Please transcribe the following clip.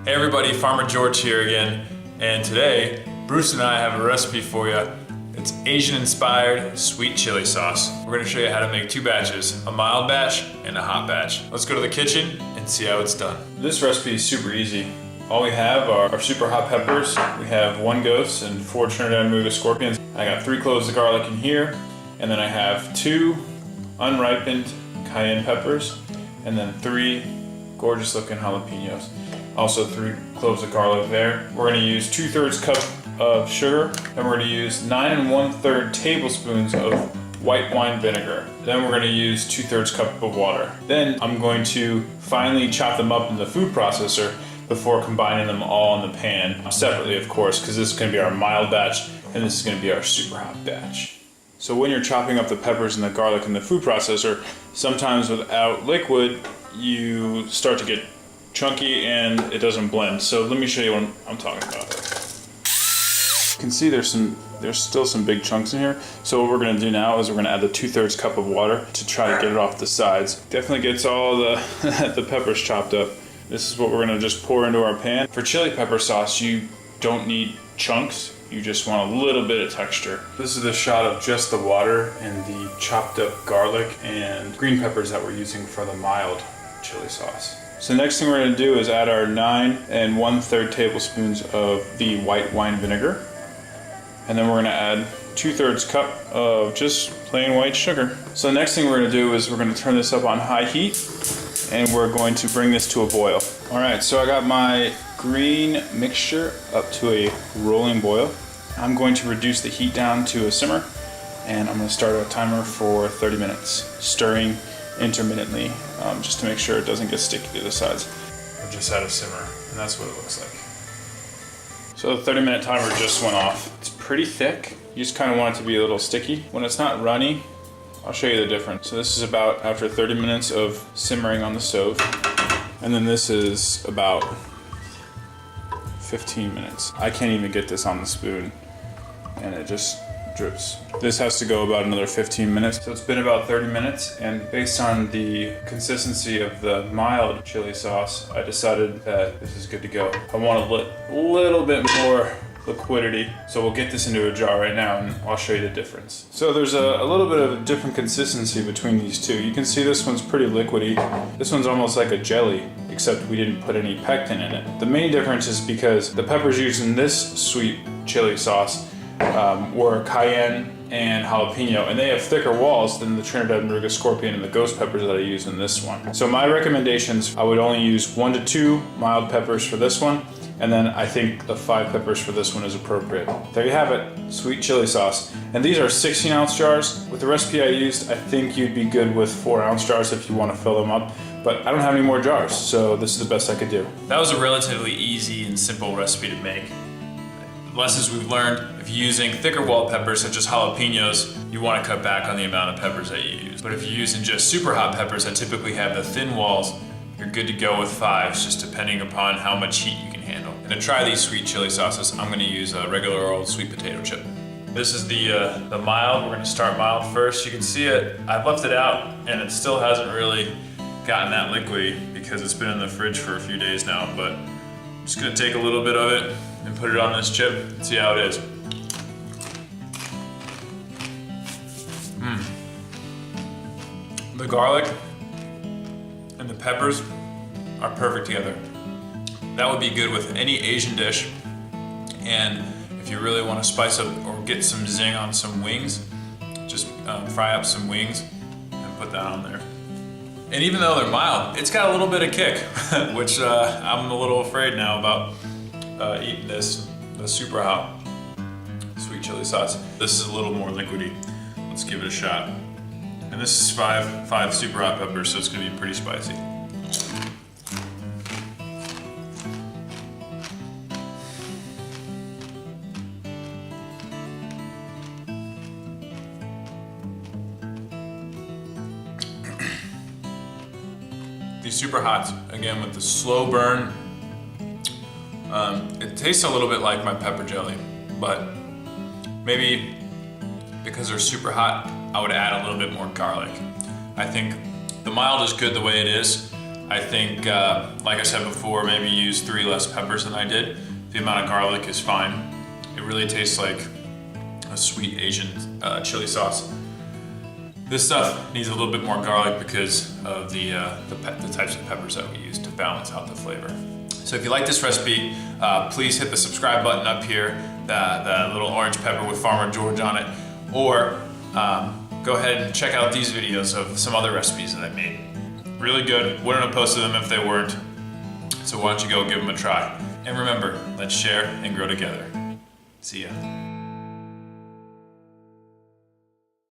Hey everybody, Farmer George here again, and today Bruce and I have a recipe for you. It's Asian-inspired sweet chili sauce. We're going to show you how to make two batches, a mild batch and a hot batch. Let's go to the kitchen and see how it's done. This recipe is super easy. All we have are our super hot peppers. We have 1 ghost and 4 Trinidad Moruga Scorpions. I got 3 cloves of garlic in here, and then I have 2 unripened cayenne peppers, and then 3 gorgeous looking jalapeños. Also 3 cloves of garlic there. We're going to use 2/3 cup of sugar, and we're going to use 9 1/3 tablespoons of white wine vinegar. Then we're going to use 2/3 cup of water. Then I'm going to finely chop them up in the food processor before combining them all in the pan, separately of course, because this is going to be our mild batch and this is going to be our super hot batch. So when you're chopping up the peppers and the garlic in the food processor, sometimes without liquid, you start to get chunky and it doesn't blend. So let me show you what I'm talking about. You can see there's still some big chunks in here. So what we're gonna do now is we're gonna add the 2/3 cup of water to try to get it off the sides. Definitely gets all the, the peppers chopped up. This is what we're gonna just pour into our pan. For chili pepper sauce, you don't need chunks. You just want a little bit of texture. This is a shot of just the water and the chopped up garlic and green peppers that we're using for the mild chili sauce. So next thing we're going to do is add our 9 1/3 tablespoons of the white wine vinegar. And then we're going to add 2/3 cup of just plain white sugar. So the next thing we're going to do is we're going to turn this up on high heat and we're going to bring this to a boil. Alright, so I got my green mixture up to a rolling boil. I'm going to reduce the heat down to a simmer and I'm going to start a timer for 30 minutes, stirring intermittently, just to make sure it doesn't get sticky to the sides. We're just at a simmer, and that's what it looks like. So the 30-minute timer just went off. It's pretty thick. You just kind of want it to be a little sticky. When it's not runny, I'll show you the difference. So this is about after 30 minutes of simmering on the stove, and then this is about 15 minutes. I can't even get this on the spoon, and it just drips. This has to go about another 15 minutes. So it's been about 30 minutes, and based on the consistency of the mild chili sauce, I decided that this is good to go. I want a little bit more liquidity, so we'll get this into a jar right now and I'll show you the difference. So there's a little bit of a different consistency between these two. You can see this one's pretty liquidy. This one's almost like a jelly, except we didn't put any pectin in it. The main difference is because the peppers used in this sweet chili sauce were cayenne and jalapeno, and they have thicker walls than the Trinidad Moruga Scorpion and the ghost peppers that I use in this one. So my recommendations, I would only use 1 to 2 mild peppers for this one, and then I think the 5 peppers for this one is appropriate. There you have it, sweet chili sauce. And these are 16-ounce jars. With the recipe I used, I think you'd be good with 4-ounce jars if you want to fill them up. But I don't have any more jars, so this is the best I could do. That was a relatively easy and simple recipe to make. Lessons we've learned, if you're using thicker walled peppers such as jalapenos, you want to cut back on the amount of peppers that you use. But if you're using just super hot peppers that typically have the thin walls, you're good to go with 5s, just depending upon how much heat you can handle. And to try these sweet chili sauces, I'm going to use a regular old sweet potato chip. This is the mild. We're going to start mild first. You can see it, I've left it out and it still hasn't really gotten that liquidy because it's been in the fridge for a few days now, but I'm just going to take a little bit of it and put it on this chip and see how it is. The garlic and the peppers are perfect together. That would be good with any Asian dish. And if you really want to spice up or get some zing on some wings, just fry up some wings and put that on there. And even though they're mild, it's got a little bit of kick, which I'm a little afraid now about eating this, the super hot sweet chili sauce. This is a little more liquidy. Let's give it a shot. And this is five super hot peppers, so it's gonna be pretty spicy. These super hots, again with the slow burn, it tastes a little bit like my pepper jelly, but maybe because they're super hot, I would add a little bit more garlic. I think the mild is good the way it is. I think, like I said before, maybe use 3 less peppers than I did. The amount of garlic is fine. It really tastes like a sweet Asian chili sauce. This stuff needs a little bit more garlic because of the types of peppers that we use to balance out the flavor. So if you like this recipe, please hit the subscribe button up here, that little orange pepper with Farmer George on it, or go ahead and check out these videos of some other recipes that I made. Really good, wouldn't have posted them if they weren't, so why don't you go give them a try. And remember, let's share and grow together. See ya.